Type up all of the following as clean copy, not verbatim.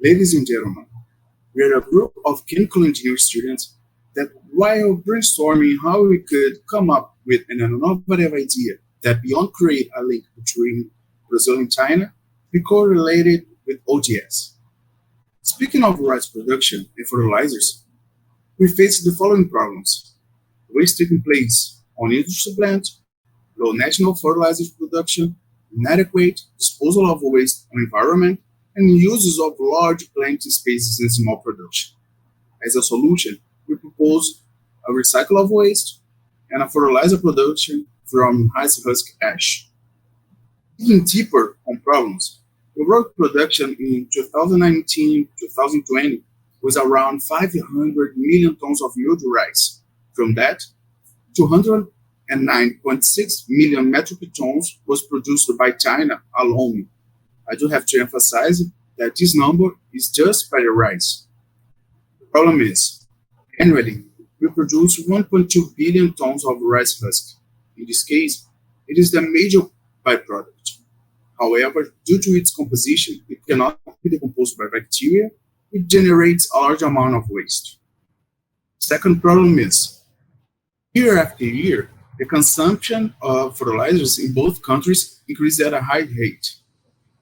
Ladies and gentlemen, we are a group of chemical engineering students that, while brainstorming how we could come up with an innovative idea that beyond create a link between Brazil and China, we correlated with ODS. Speaking of rice production and fertilizers, we faced the following problems: waste taking place on industry plants, low national fertilizers production, inadequate disposal of waste on environment, and uses of large planting spaces in small production. As a solution, we propose a recycle of waste and a fertilizer production from rice husk ash. Digging deeper on problems, the world production in 2019-2020 was around 500 million tons of milled rice. From that, 209.6 million metric tons was produced by China alone. I do have to emphasize that this number is just by the rice. The problem is, annually, we produce 1.2 billion tons of rice husk. In this case, it is the major byproduct. However, due to its composition, it cannot be decomposed by bacteria, it generates a large amount of waste. Second problem is, year after year, the consumption of fertilizers in both countries increased at a high rate.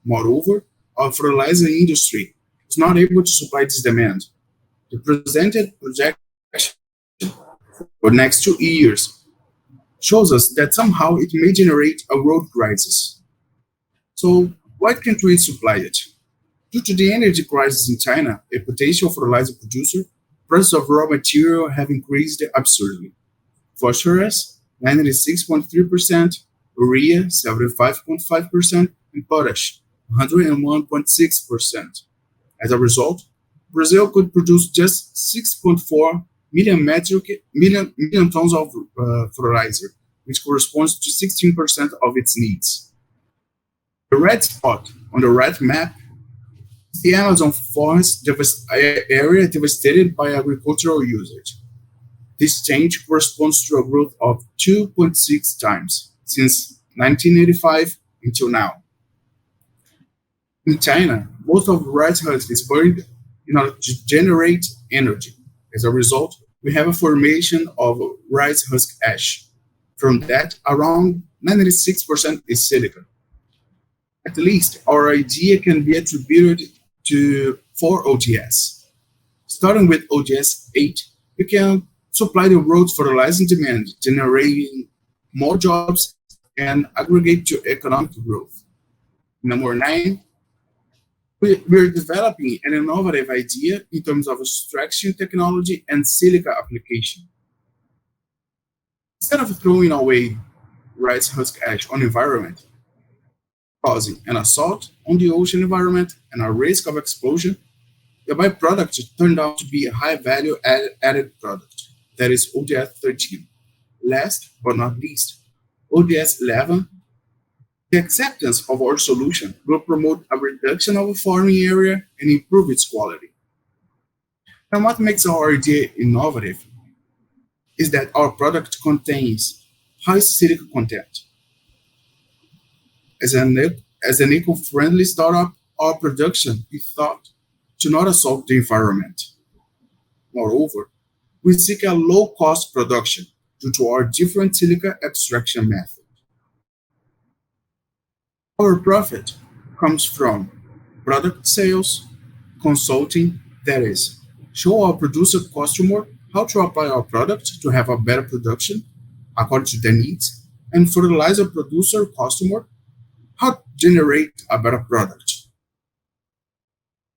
Moreover, our fertilizer industry is not able to supply this demand. The presented projection for the next 2 years shows us that somehow it may generate a road crisis. So why can't we supply it? Due to the energy crisis in China, a potential fertilizer producer, prices of raw material have increased absurdly. Phosphorus, 96.3%, urea, 75.5%, and potash, 101.6%. As a result, Brazil could produce just 6.4 million tons of fertilizer, which corresponds to 16% of its needs. The red spot on the red map is the Amazon forest area devastated by agricultural usage. This change corresponds to a growth of 2.6 times since 1985 until now. In China, most of rice husk is burned in order to generate energy. As a result, we have a formation of rice husk ash. From that, around 96% is silica. At least our idea can be attributed to 4 ODS. Starting with ODS 8, we can supply the world's fertilizer demand, generating more jobs and aggregate to economic growth. Number 9, we're developing an innovative idea in terms of extraction technology and silica application. Instead of throwing away rice husk ash on the environment, causing an assault on the ocean environment and a risk of explosion, the byproduct turned out to be a high-value added product, that is ODS 13. Last but not least, ODS 11. The acceptance of our solution will promote a reduction of a farming area and improve its quality. And what makes our idea innovative is that our product contains high silica content. As an eco-friendly startup, our production is thought to not assault the environment. Moreover, we seek a low-cost production due to our different silica extraction method. Our profit comes from product sales, consulting, that is, show our producer customer how to apply our product to have a better production according to their needs, and fertilizer producer customer how to generate a better product.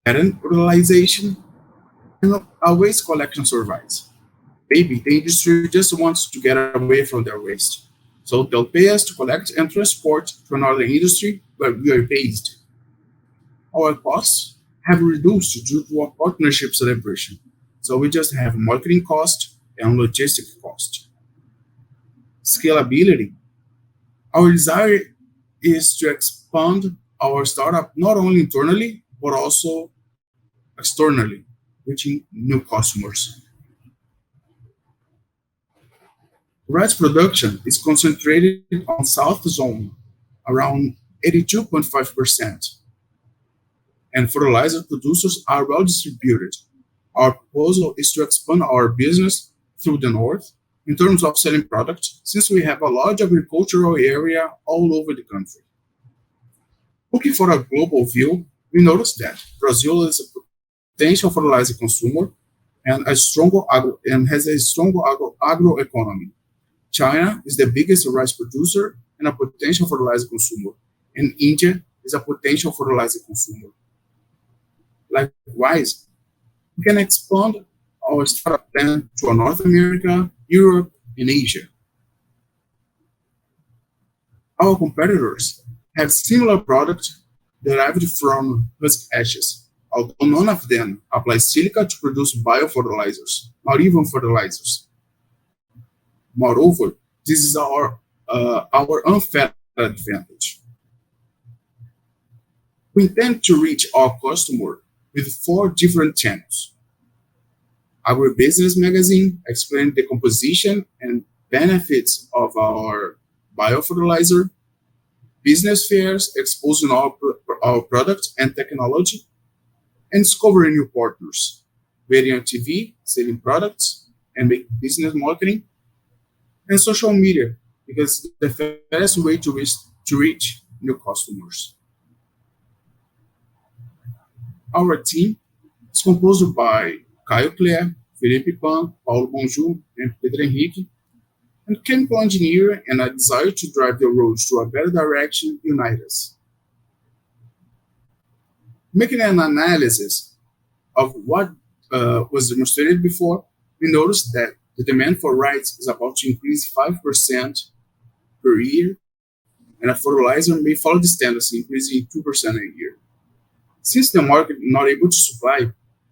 Patent utilization and a waste collection survives. Maybe the industry just wants to get away from their waste. So they'll pay us to collect and transport to another industry where we are based. Our costs have reduced due to our partnership celebration. So we just have marketing cost and logistic cost. Scalability. Our desire is to expand our startup not only internally, but also externally, reaching new customers. Rice production is concentrated on South Zone, around 82.5%. and fertilizer producers are well distributed. Our proposal is to expand our business through the north in terms of selling products, since we have a large agricultural area all over the country. Looking for a global view, we notice that Brazil is a potential fertilizer consumer and has a strong agro economy. China is the biggest rice producer and a potential fertilizer consumer, and India is a potential fertilizer consumer. Likewise, we can expand our startup plan to North America, Europe, and Asia. Our competitors have similar products derived from husk ashes, although none of them apply silica to produce biofertilizers, not even fertilizers. Moreover, this is our unfair advantage. We intend to reach our customer with four different channels. Agribusiness magazine explains the composition and benefits of our biofertilizer, business fairs exposing our products and technology, and discovering new partners, radio and TV, selling products, and make business marketing, and social media, because it's the best way to reach new customers. Our team is composed by Caio Cler, Felipe Pan, Paulo Bonjour, and Pedro Henrique, and chemical engineer and a desire to drive the road to a better direction unite us. Making an analysis of what was demonstrated before, we noticed that the demand for rice is about to increase 5% per year, and a fertilizer may follow this tendency, increasing 2% a year. Since the market is not able to supply,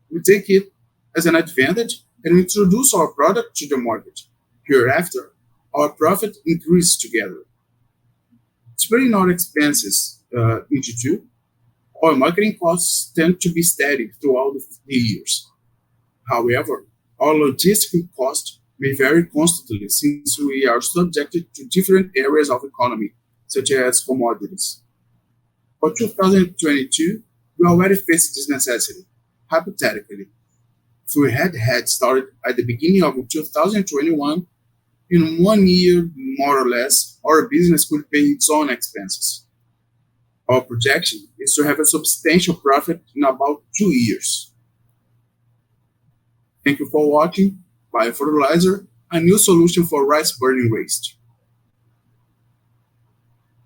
we take it as an advantage and introduce our product to the market. Hereafter, our profit increases together. Spreading our expenses into two, our marketing costs tend to be steady throughout the years. However, our logistic costs may vary constantly since we are subjected to different areas of economy, such as commodities. For 2022, we already face this necessity. Hypothetically, if we had started at the beginning of 2021, in 1 year, more or less, our business could pay its own expenses. Our projection is to have a substantial profit in about 2 years. Thank you for watching. Biofertilizer, a new solution for rice burning waste.